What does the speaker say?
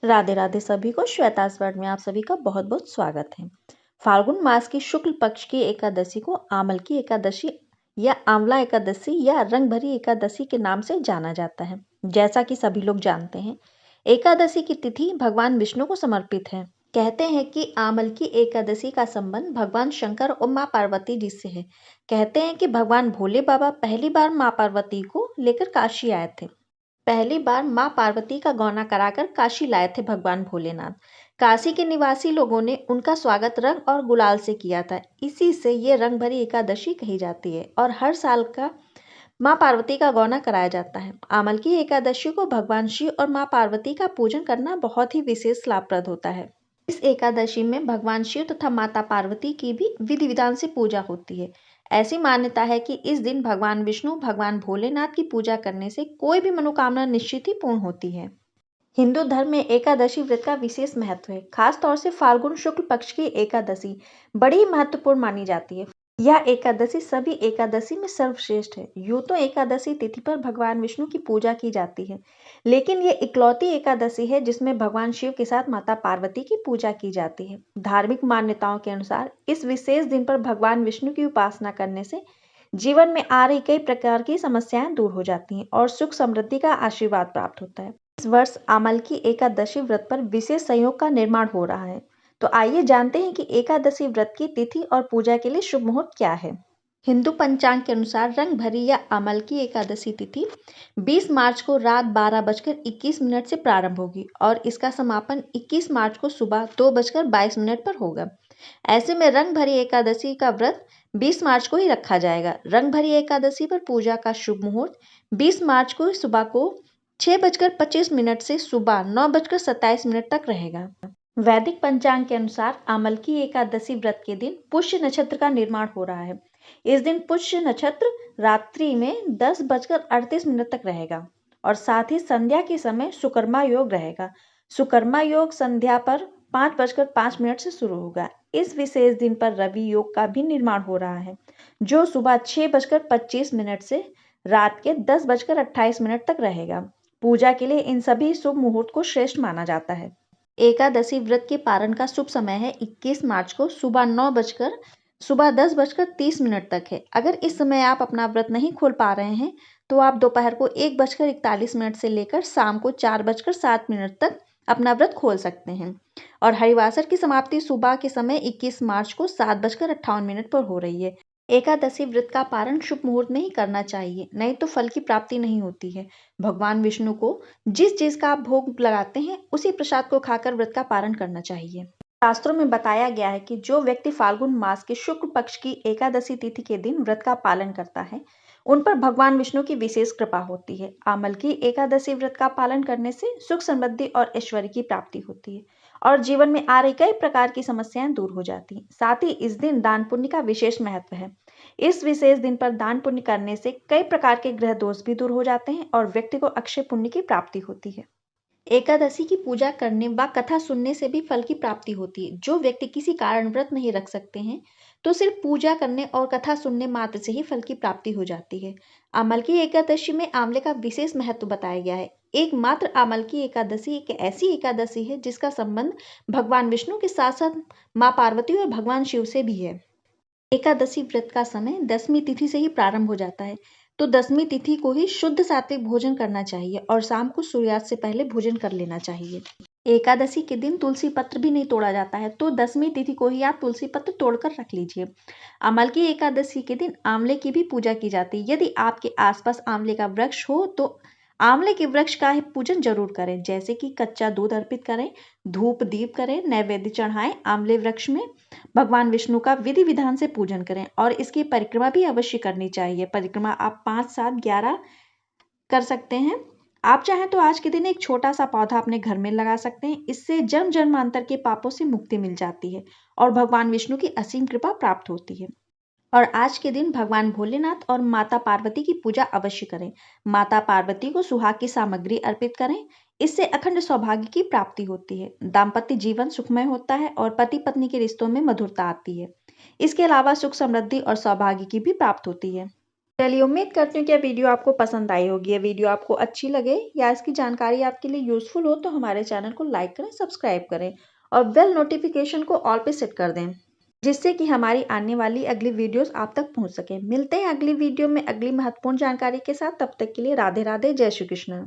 राधे राधे सभी को। श्वेतास वर्ड में आप सभी का बहुत बहुत स्वागत है। फाल्गुन मास की शुक्ल पक्ष की एकादशी को आमल की एकादशी या आंवला एकादशी या रंग भरी एकादशी के नाम से जाना जाता है। जैसा कि सभी लोग जानते हैं, एकादशी की तिथि भगवान विष्णु को समर्पित है। कहते हैं कि आमल की एकादशी का संबंध भगवान शंकर और माँ पार्वती जी से है। कहते हैं कि भगवान भोले बाबा पहली बार माँ पार्वती को लेकर काशी आए थे। पहली बार मां पार्वती का गौना कराकर काशी लाए थे भगवान भोलेनाथ। काशी के निवासी लोगों ने उनका स्वागत रंग और गुलाल से किया था। इसी से ये रंग भरी एकादशी कही जाती है और हर साल का मां पार्वती का गौना कराया जाता है। आमल की एकादशी को भगवान शिव और मां पार्वती का पूजन करना बहुत ही विशेष लाभप्रद होता है। इस एकादशी में भगवान शिव तथा माता पार्वती की भी विधि विधान से पूजा होती है। ऐसी मान्यता है कि इस दिन भगवान विष्णु भगवान भोलेनाथ की पूजा करने से कोई भी मनोकामना निश्चित ही पूर्ण होती है। हिंदू धर्म में एकादशी व्रत का विशेष महत्व है। खास तौर से फाल्गुन शुक्ल पक्ष की एकादशी बड़ी महत्वपूर्ण मानी जाती है। यह एकादशी सभी एकादशी में सर्वश्रेष्ठ है। यूं तो एकादशी तिथि पर भगवान विष्णु की पूजा की जाती है, लेकिन ये इकलौती एकादशी है जिसमें भगवान शिव के साथ माता पार्वती की पूजा की जाती है। धार्मिक मान्यताओं के अनुसार इस विशेष दिन पर भगवान विष्णु की उपासना करने से जीवन में आ रही कई प्रकार की समस्याएं दूर हो जाती हैं और सुख समृद्धि का आशीर्वाद प्राप्त होता है। इस वर्ष आमल की एकादशी व्रत पर विशेष संयोग का निर्माण हो रहा है। तो आइए जानते हैं कि एकादशी व्रत की तिथि और पूजा के लिए शुभ मुहूर्त क्या है। हिंदू पंचांग के अनुसार रंग भरी या आमल की एकादशी तिथि 20 मार्च को रात 12:21 से प्रारंभ होगी और इसका समापन 21 मार्च को सुबह 2:22 पर होगा। ऐसे में रंग भरी एकादशी का व्रत 20 मार्च को ही रखा जाएगा। रंग भरी एकादशी पर पूजा का शुभ मुहूर्त 20 मार्च को सुबह को 6:25 से सुबह 9:27 तक रहेगा। वैदिक पंचांग के अनुसार आमल की एकादशी व्रत के दिन पुष्य नक्षत्र का निर्माण हो रहा है। इस दिन पुष्य नक्षत्र रात्रि में 10:38 तक रहेगा और साथ ही संध्या के समय सुकर्मा योग रहेगा। सुकर्मा योग संध्या पर 5:05 से शुरू होगा। इस विशेष दिन पर रवि योग का भी निर्माण हो रहा है, जो सुबह 6:25 से रात के 10:28 तक रहेगा। पूजा के लिए इन सभी शुभ मुहूर्त को श्रेष्ठ माना जाता है। एकादशी व्रत के पारण का शुभ समय है 21 मार्च को सुबह 10:30 तक है। अगर इस समय आप अपना व्रत नहीं खोल पा रहे हैं तो आप दोपहर को 1:41 से लेकर शाम को 4:07 तक अपना व्रत खोल सकते हैं। और हरिवासर की समाप्ति सुबह के समय 21 मार्च को 7:58 पर हो रही है। एकादशी व्रत का पारण शुभ मुहूर्त में ही करना चाहिए, नहीं तो फल की प्राप्ति नहीं होती है। भगवान विष्णु को जिस चीज का आप भोग लगाते हैं उसी प्रसाद को खाकर व्रत का पारण करना चाहिए। शास्त्रों में बताया गया है कि जो व्यक्ति फाल्गुन मास के शुक्ल पक्ष की एकादशी तिथि के दिन व्रत का पालन करता है, उन पर भगवान विष्णु की विशेष कृपा होती है। आमल की एकादशी व्रत का पालन करने से सुख समृद्धि और ऐश्वर्य की प्राप्ति होती है और जीवन में आ रही कई प्रकार की समस्याएं दूर हो जाती हैं। साथ ही इस दिन दान पुण्य का विशेष महत्व है। इस विशेष दिन पर दान पुण्य करने से कई प्रकार के ग्रह दोष भी दूर हो जाते हैं और व्यक्ति को अक्षय पुण्य की प्राप्ति होती है। एकादशी की पूजा करने व कथा सुनने से भी फल की प्राप्ति होती है। जो व्यक्ति किसी कारण व्रत नहीं रख सकते हैं तो सिर्फ पूजा करने और कथा सुनने मात्र से ही फल की प्राप्ति हो जाती है। आमल की एकादशी में आंवले का विशेष महत्व बताया गया है। एकमात्र आमल की एकादशी एक ऐसी एकादशी है जिसका संबंध भगवान विष्णु के साथ साथ माँ पार्वती और भगवान शिव से भी है। एकादशी व्रत का समय दसवीं तिथि से ही प्रारंभ हो जाता है, तो दसवीं तिथि को ही शुद्ध सात्विक भोजन करना चाहिए और शाम को सूर्यास्त से पहले भोजन कर लेना चाहिए। एकादशी के दिन तुलसी पत्र भी नहीं तोड़ा जाता है, तो दसवीं तिथि को ही आप तुलसी पत्र तोड़कर रख लीजिए। अमल की एकादशी के दिन आंवले की भी पूजा की जाती है। यदि आपके आसपास आंवले का वृक्ष हो तो आंवले के वृक्ष का ही पूजन जरूर करें, जैसे कि कच्चा दूध अर्पित करें, धूप दीप करें, नैवेद्य चढ़ाएं। आंवले वृक्ष में भगवान विष्णु का विधि विधान से पूजन करें और इसकी परिक्रमा भी अवश्य करनी चाहिए। परिक्रमा आप 5, 7, 11 कर सकते हैं। आप चाहें तो आज के दिन एक छोटा सा पौधा अपने घर में लगा सकते हैं। इससे जन्म जन्मांतर के पापों से मुक्ति मिल जाती है और भगवान विष्णु की असीम कृपा प्राप्त होती है। और आज के दिन भगवान भोलेनाथ और माता पार्वती की पूजा अवश्य करें। माता पार्वती को सुहाग की सामग्री अर्पित करें, इससे अखंड सौभाग्य की प्राप्ति होती है। दाम्पत्य जीवन सुखमय होता है और पति पत्नी के रिश्तों में मधुरता आती है। इसके अलावा सुख समृद्धि और सौभाग्य की भी प्राप्त होती है। चलिए, उम्मीद करती हूँ कि यह वीडियो आपको पसंद आई होगी। ये वीडियो आपको अच्छी लगे या इसकी जानकारी आपके लिए यूज़फुल हो तो हमारे चैनल को लाइक करें, सब्सक्राइब करें और बेल नोटिफिकेशन को ऑल पे सेट कर दें, जिससे कि हमारी आने वाली अगली वीडियोस आप तक पहुँच सकें। मिलते हैं अगली वीडियो में अगली महत्वपूर्ण जानकारी के साथ। तब तक के लिए राधे राधे, जय श्री कृष्ण।